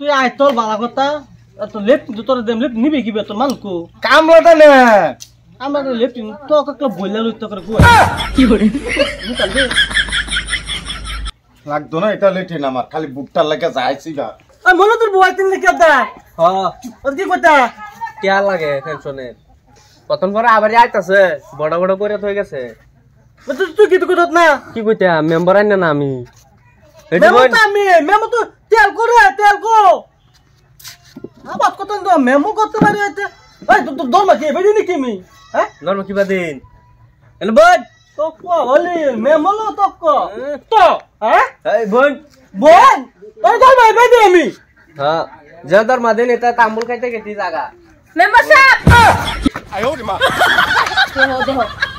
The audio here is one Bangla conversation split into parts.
তুই আয় তোর বালা কথা তো লেপ তোর দেম লেপ নিবি কি তোর মানকো কামলাটা নে আমরা লেপ তো একটা বইলা লইতে করে কি করে নিকাল দে লাগতো না এটা লেটিন আমার খালি বুকটার লাগে যাইছি গা আর মনে তোর বই তিন লিখে দা হ্যাঁ ওর কি কথা কেয়া লাগে টেনশনের প্রথম পরে আবার আইতাছে বড় বড় করে হয়ে গেছে তুই কি তো কথা না কি কইতা মেম্বার আইনা না আমি মেমো তো আমি মেমো তো তেল কো আবার কত তো মেমো করতে পারি এতে এই তো দরমা কি বেদি নি কি মি হ্যাঁ নরম কিবা দিন এল বল তো কো বলি মেমো লো তো কো তো হ্যাঁ এই বোন এই দরমা বেদি আমি হ্যাঁ যাদার মাদেন এটা তাম্বুল খাইতে গেতি জায়গা মেম্বার সাহেব আয়ো রে মা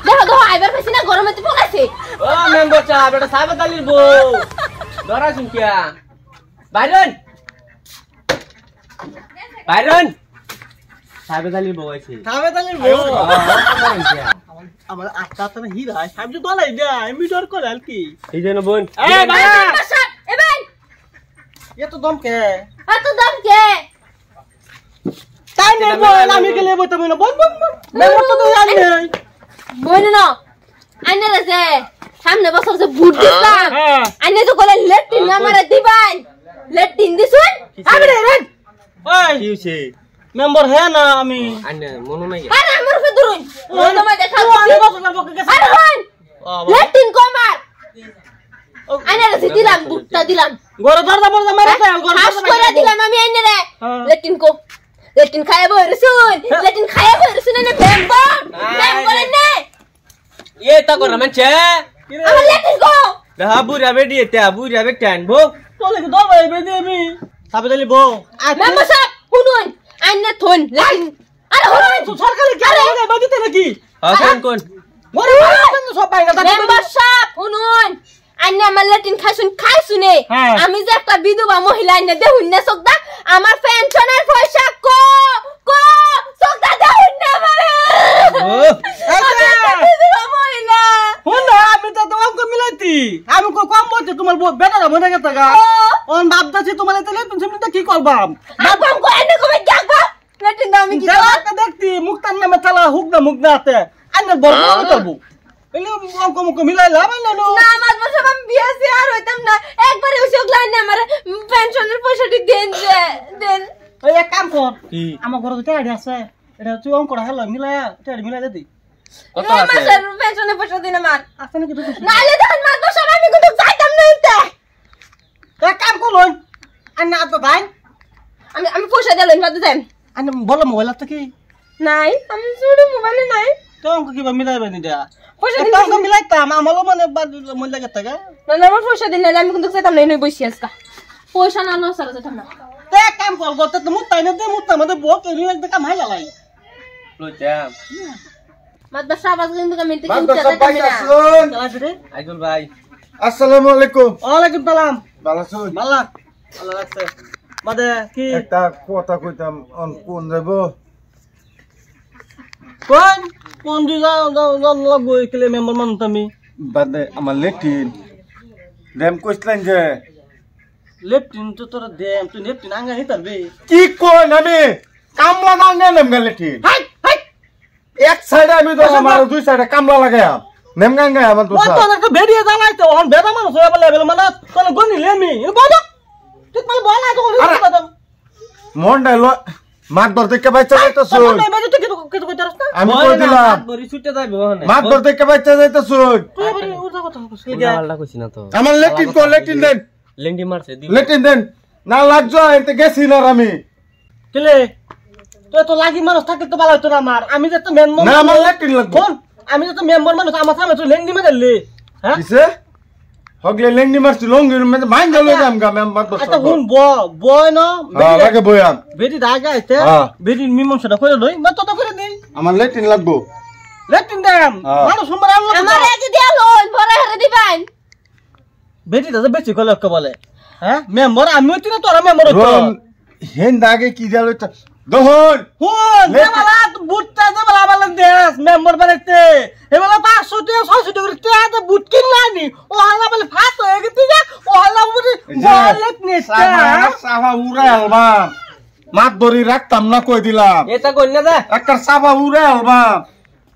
দেখো আইবার পেছি না গরমে তো পকাইছে ও মেম্বার সাহেব এটা সাহেব আলীর বউ ধরা শুন কিয়া বাইরন সাহেব আলীর বউ আছে খাবে তাহলে বল আমার আত্মা তো হিরা সাহেব তো দলাই দে আমি ডর করে আর কি এই জন্য বোন এই ভাইয়া মেম্বার সাহেব এ ভাই এ তো দম কে এত দাম কে তাই নে বল আমি গেলে বই তুমি না বল মেমো তো জানি নাই বইন না আইনে রে সামনে বছর যে ভোট দিলাম হ্যাঁ আইনে তো কলে লেট্রিন আমারে দিবাই লেট্রিন দিছুন আমি রে ওই কি হইছে মেম্বার হে না আমি আন্নে মনে নাই আরে আমার ফে দুরুন ও তোমায় দেখা আমি বছর লাগবো কে আরে হন লেট্রিন কমার আইনে রে দিলাম ভোটটা দিলাম গরে ধরদা বলদা মেরে দে গরে হাস করে দিলাম আমি আইনে রে লেট্রিন কো লেট্রিন খাইবো রসুন লেট্রিন খাইবো রসুন নে মেম্বার নে এ তা কর মানছে আমার লেট্রিন কো দেহা বুড়া বেডি এটা বুড়া বে টান বউ তোলে কি দরবাই বেদি আমি সাবে তালি বউ মেম্বার সাহেব শুনুন আইনে থন লেট্রিন আরে শুনুন তো সরকারি কি আরে বেদিতে নাকি হ্যাঁ কোন গরে মারছেন সব বাইরে দাদা মেম্বার সাহেব শুনুন আইনে আমার লেট্রিন খাইছুনে হ্যাঁ। আমি যে একটা বিধবা মহিলা আইনে দেহুন না সকদা আমার পেনশনের পয়সা কো সকদা দেহুন না আমারে বিধবা মহিলা হুন না আমি তো তোমাকে মিলাইতি আমি কো কম বলতে তোমার বেটা না মনে গেছে গা ওন বাপদাছি তোমার তেলে তুমি তো কি করবাম আপন কো এনে কো যাবা লেট্রিন দাও আমি কি করব দেখাতে দেখতি মুক্তার নামে চালা হুক না মুখ না আতে আন্নে বড় বড় করব এলে অঙ্ক মিলাইলাম না না আমার বসে আমি বিয়াসি আর হইতাম না একবারে ওসব লাইন আমার পেনশনের পয়সাটি দেন এই এক কাম কর কি আমার ঘরে তো আইডিয়া আছে এটা তুই অঙ্কটা হলো মিলায়া এটা মিলাই দে কত এই আছে মাসের পেনশনের পয়সা দিন আমার আছে নাকি তুই নাইলে দেখেন মাস বসে আমি কিন্তু যাইতাম না ইতে এক কাম করুন আন্নে আতো ভাই আমি পয়সা দিলাম বাদ দেন আন্নে বলো মোবাইল আছে কি নাই আমি শুধু মোবাইলে নাই তো অঙ্ক কিবা মিলাইবে নি দেয়া পয়সা এটা অঙ্ক মিলাইতাম আমারও মানে মন লাগে থাকে না আমার পয়সা দিন না আমি কিন্তু যাইতাম না এনে বসি আজকা পয়সা না না সারা যাইতাম না তো এক কাম কর গতে তো মুত্তাই না দে মুত্তা মধ্যে বক এনি একদম কাম হাই লাই লইতাম মাদবা সাবাস কিন্তু আমি তে বাদ কিন্তু সব যাইতাম বাইক না আসুন চালাই ফিরে আইদুল ভাই আসসালামু আলাইকুম ওয়ালাইকুম সালাম ভালো আছেন ভালো ভালো লাগছে বাদে কি একটা কথা কইতাম কোন যাব কোন কোন দি যাও লাগবো একলে মেম্বার মান তুমি বাদে আমার লেটিন দেম কইছলেন যে লেফটিন তো তোর দেম তুই লেফটিন আঙ্গা হিতারবে কি কোন আমি কামলা না নেম লেটিন হাই হাই এক সাইডে আমি তো আমার দুই সাইডে কামলা লাগায়া নেম গাঙ্গা আমার তো ও তো একটা বেরিয়ে জানাই তো অন বেদা মানুষ হয়ে বলে মানে কোন গনি লেমি বল তুই মানে বল না তো কথা মন ডাইলো মাত ধরতে কে বাচ্চা যাইতো শুন তুই কি কইতারস না আমি কই দিলাম বড়ি ছুটে যাইবো ওখানে মাত ধরতে কে বাচ্চা যাইতো শুন তুই এবারে উড়া কথা কইছিস আল্লাহ কইছি না তো আমার লেটিন কো লেটিন দেন লেন্ডি মারছে দি লেটিন দেন না লাগজো এতে গেছি না আমি কেলে তুই তো লাগি মানুষ থাকলে তো ভালো হতো না আমার আমি যে তো মেম্বার না আমার লেটিন লাগবো কোন আমি যে তো মেম্বার মানুষ আমার সামনে তো লেংডি মেদালি হ্যাঁ কিসে হগলে লেংনি মারছি লঙ্গি মে মাইন গেল যাম গা মেম্বার তো আচ্ছা হুন বয় না লাগে বয়াম বেটি দাগা আইতে হ্যাঁ। বেটি মীমাংসাটা করে লই মা তো করে দেই আমার লেটিন লাগবো লেটিন দাম হ্যাঁ। মানুষ সম্বার আনলো আমার একে দিয়া লোন ভরা হারে দিবেন বেটি দাদা বেশি কলে কে বলে হ্যাঁ মেম্বার আমি তুই না তোরা মেম্বার হতো হেন দাগে কি দিল দহন হুন লেট- দেবালা বুটটা দেবালা বালা দেস মেম্বার বানাইতে এবেলা 500 টাকা 600 টাকা টাকা বুট কিনলানি ও হালা বলে ফাট হয়ে গেছে ও হালা বলে ওয়ালেট নিতে সাফা উড়ে আলবাম মাত ধরি রাখতাম না কই দিলাম এটা কই না যা একটা সাফা উড়ে আলবাম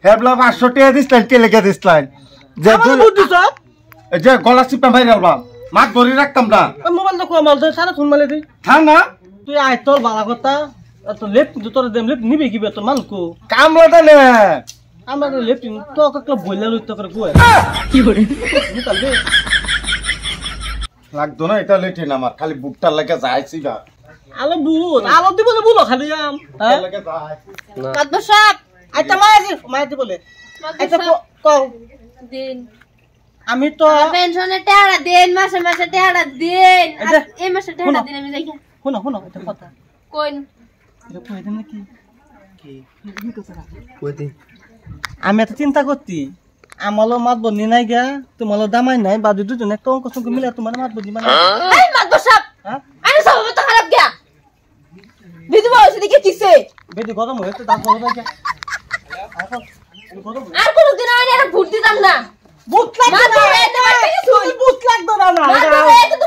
হেবলা 500 টাকা দিছলেন কে লেগে দিছলেন যে আমার বুট দিছ যে গলা চিপা মাইর আলবাম মাত ধরি রাখতাম না মোবাইল দেখো আমার দে সারা ফোন মালে দে থা না তুই আয় তোর বালা কথা তো লেপ তোর দেম লেপ নিবি কি বেতন মানকো কামলাটা নে আমরা লেপ তো কত বইলা লইত করে কই কি করে নিকাল দে লাগতো না এটা লেটিন আমার খালি বুকটার লাগে যাইছি গা আলো বুট আলো দিবলে বুলো খালি আম হ্যাঁ লাগে যাই মাতবর সাহেব আইতা মায়াজি বলে আইতা কও দিন আমি তো পেনশনে টাকা দেন মাসে মাসে টাকা দেন এটা এই মাসে টাকা দিন আমি যাই শুনো এটা কথা কোন এটা কই দেন নাকি কি আমি এত চিন্তা করতি আমালো মাত বনি নাই গা তোমালো দামাই নাই বাজু দুজন একটা অঙ্ক সঙ্গ মিলে তোমার মাত বনি মানে এই মাতবর সাহেব হ্যাঁ আমি সব তো খারাপ গয়া বিধু বলছে দেখে কিসে বেদি গরম হয়েছে দাঁত গরম হয়ে গেছে আর কোনদিন আমি আর ভুট দিতাম না বুট লাগবে মাতবর হয়ে তোমার থেকে শুনি বুট লাগবে না মাতবর হয়ে কিন্তু